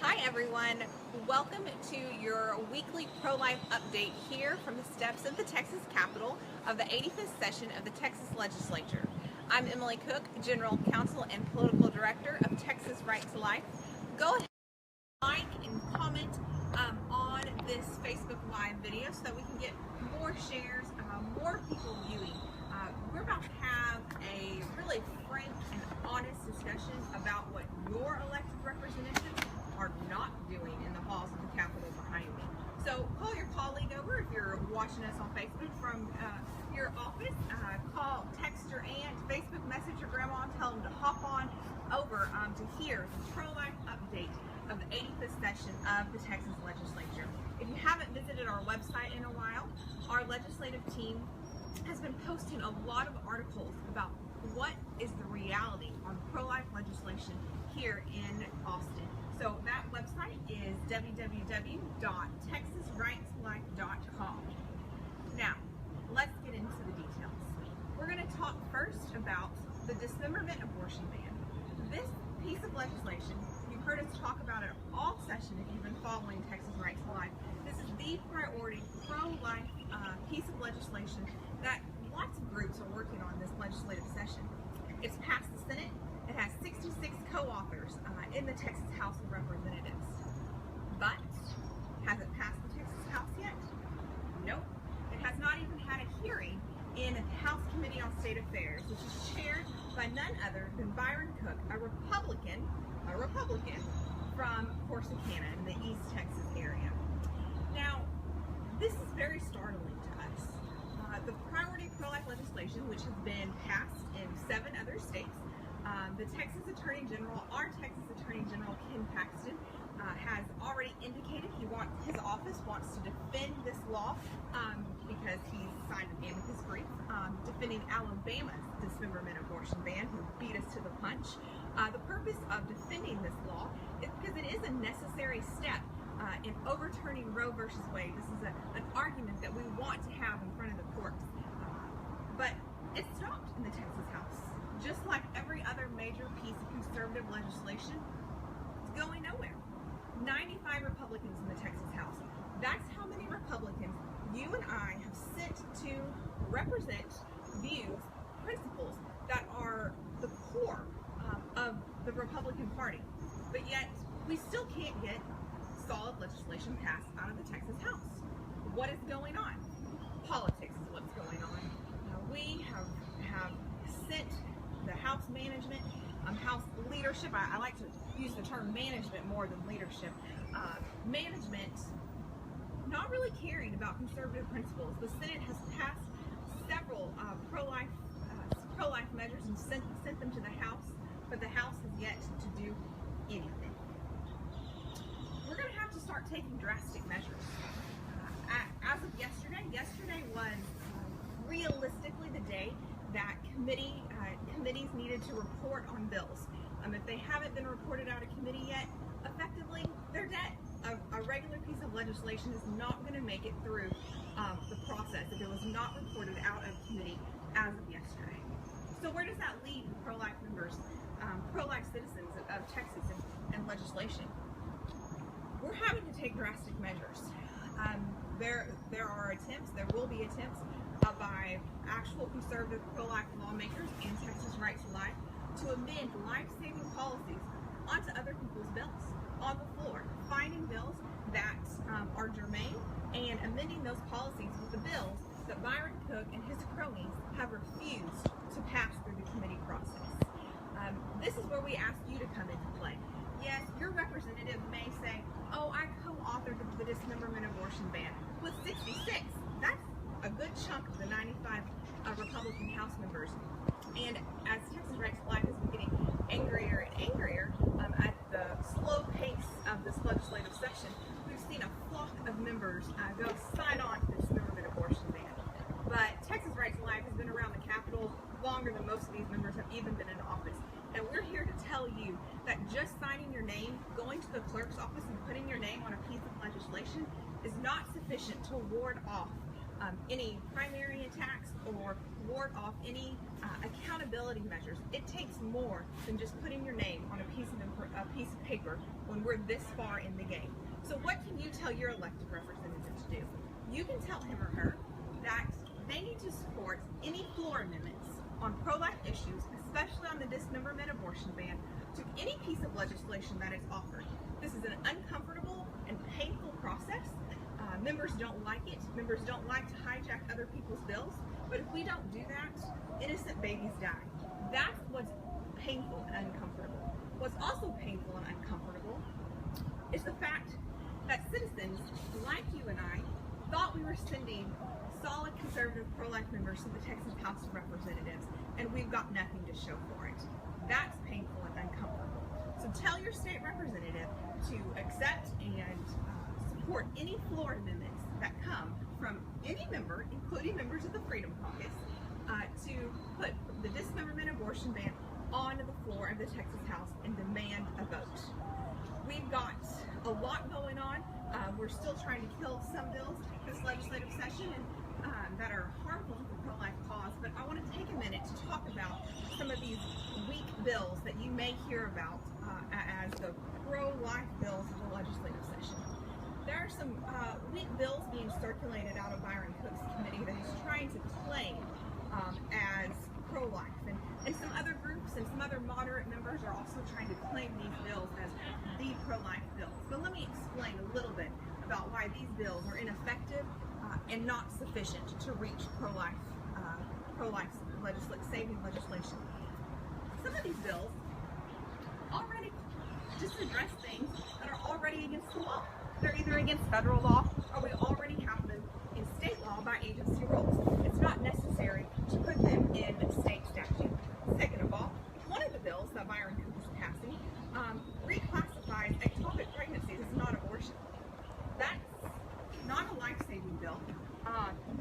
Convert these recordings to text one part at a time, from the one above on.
Hi everyone, welcome to your weekly pro-life update here from the steps of the Texas Capitol of the 85th session of the Texas Legislature. I'm Emily Cook, General Counsel and Political Director of Texas Right to Life. Go ahead and like and comment on this Facebook Live video so that we can get more shares, more people viewing. We're about to have a really frank and honest discussion about what your elected representatives are not doing in the halls of the Capitol behind me. So call your colleague over if you're watching us on Facebook from your office. Text your aunt, Facebook message your grandma, and tell them to hop on over to hear the pro-life update of the 85th session of the Texas Legislature. If you haven't visited our website in a while, our legislative team has been posting a lot of articles about what is the reality on pro-life legislation here in Austin. So that website is www.texasrightslife.com. Now, let's get into the details. We're going to talk first about the dismemberment abortion ban. This piece of legislation, you've heard us talk about it all session if you've been following Texas Right to Life. This is the priority pro-life piece of legislation that lots of groups are working on this legislative session. It's passed the Senate. It has 66 co-authors in the Texas House of Representatives. But has it passed the Texas House yet? Nope. It has not even had a hearing in the House Committee on State Affairs, which is chaired by none other than Byron Cook, a Republican from Corsicana in the East Texas area. Now, this is very startling to us. The priority pro-life legislation, which has been passed in 7 other states, the Texas Attorney General, our Texas Attorney General, Ken Paxton, has already indicated his office wants to defend this law because he's signed an amicus brief defending Alabama's dismemberment abortion ban, who beat us to the punch. The purpose of defending this law is because it is a necessary step in overturning Roe versus Wade. This is an argument that we want to have in front of the courts. But it stopped in the Texas House. Just like every other major piece of conservative legislation, it's going nowhere. 95 Republicans in the Texas House. That's how many Republicans you and I have sent to represent views, principles that are the core of the Republican Party. But yet, we still can't get solid legislation passed out of the Texas House. What is going on? Politics is what's going on. We have sent the House management, House leadership, I like to use the term management more than leadership, management not really caring about conservative principles. The Senate has passed several pro-life measures and sent them to the House, but the House has yet to do anything. We're going to have to start taking drastic measures. As of yesterday was realistically the day that committees needed to report on bills. If they haven't been reported out of committee yet, effectively, they're dead. A regular piece of legislation is not going to make it through the process if it was not reported out of committee as of yesterday. So where does that leave the pro-life members, pro-life citizens of Texas and legislation? We're having to take drastic measures. There are attempts, there will be attempts by actual conservative pro-life lawmakers and Texas Right to Life to amend life-saving policies onto other people's bills on the floor, finding bills that are germane and amending those policies with the bills that Byron Cook and his cronies have refused to pass through the committee process. This is where we ask you to come into play. Yes, your representative may say, oh, I co-authored the dismemberment abortion ban with 66. That's a good chunk of the 95 Republican House members. And as Texas Right to Life has been getting angrier and angrier at the slow pace of this legislative session, we've seen a flock of members go sign on to the dismemberment abortion ban. But Texas Right to Life has been around the Capitol longer than most of these members have even been in office. And we're here to tell you that just signing your name, going to the clerk's office and putting your name on a piece of legislation is not sufficient to ward off any primary attacks or ward off any accountability measures. It takes more than just putting your name on a piece of paper when we're this far in the game. So what can you tell your elected representative to do? You can tell him or her that they need to support any floor amendments on pro-life issues, especially on the dismemberment abortion ban, to any piece of legislation that is offered. This is an uncomfortable and painful process. Members don't like it. Members don't like to hijack other people's bills. But if we don't do that, innocent babies die. That's what's painful and uncomfortable. What's also painful and uncomfortable is the fact that citizens like you and I thought we were sending solid conservative pro-life members to the Texas House of Representatives, and we've got nothing to show for it. That's painful and uncomfortable. So tell your state representative to accept and support any floor amendments that come from any member, including members of the Freedom Caucus, to put the dismemberment abortion ban onto the floor of the Texas House and demand a vote. We've got a lot going on. We're still trying to kill some bills this legislative session and that are harmful to the pro-life cause, but I want to take a minute to talk about some of these weak bills that you may hear about as the pro-life bills of the legislative session. There are some weak bills being circulated out of Byron Cook's committee that he's trying to claim as pro-life, and some other groups and some other moderate members are also trying to claim these bills as the pro-life bills. But let me explain a little bit about why these bills are ineffective and not sufficient to reach pro-life saving legislation. Some of these bills already just address things that are already against the law. They're either against federal law or we already have them in state law by agency rules. It's not necessary to put them in state statute. Second of all, one of the bills that Byron Cook is passing reclassifies ectopic pregnancies as not abortion. That's not a life-saving bill.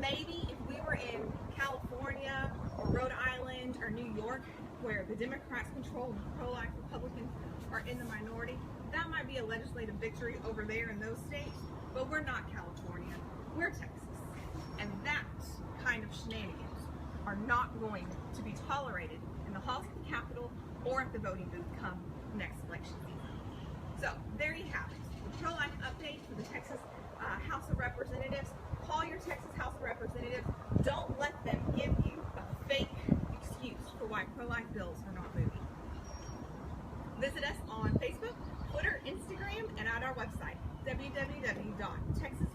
Maybe if we were in California or Rhode Island or New York, where the Democrats control and the pro-life Republicans are in the minority, that might be a legislative victory over there in those states, but we're not California, we're Texas. And that kind of shenanigans are not going to be tolerated in the halls of the Capitol or at the voting booth come next election season. So there you have it, the pro-life update for the Texas House of Representatives. Call your Texas House of Representatives. Don't let them give you a fake excuse for why pro-life bills are not moving. Visit us on Facebook, Twitter, Instagram, and at our website, www.texas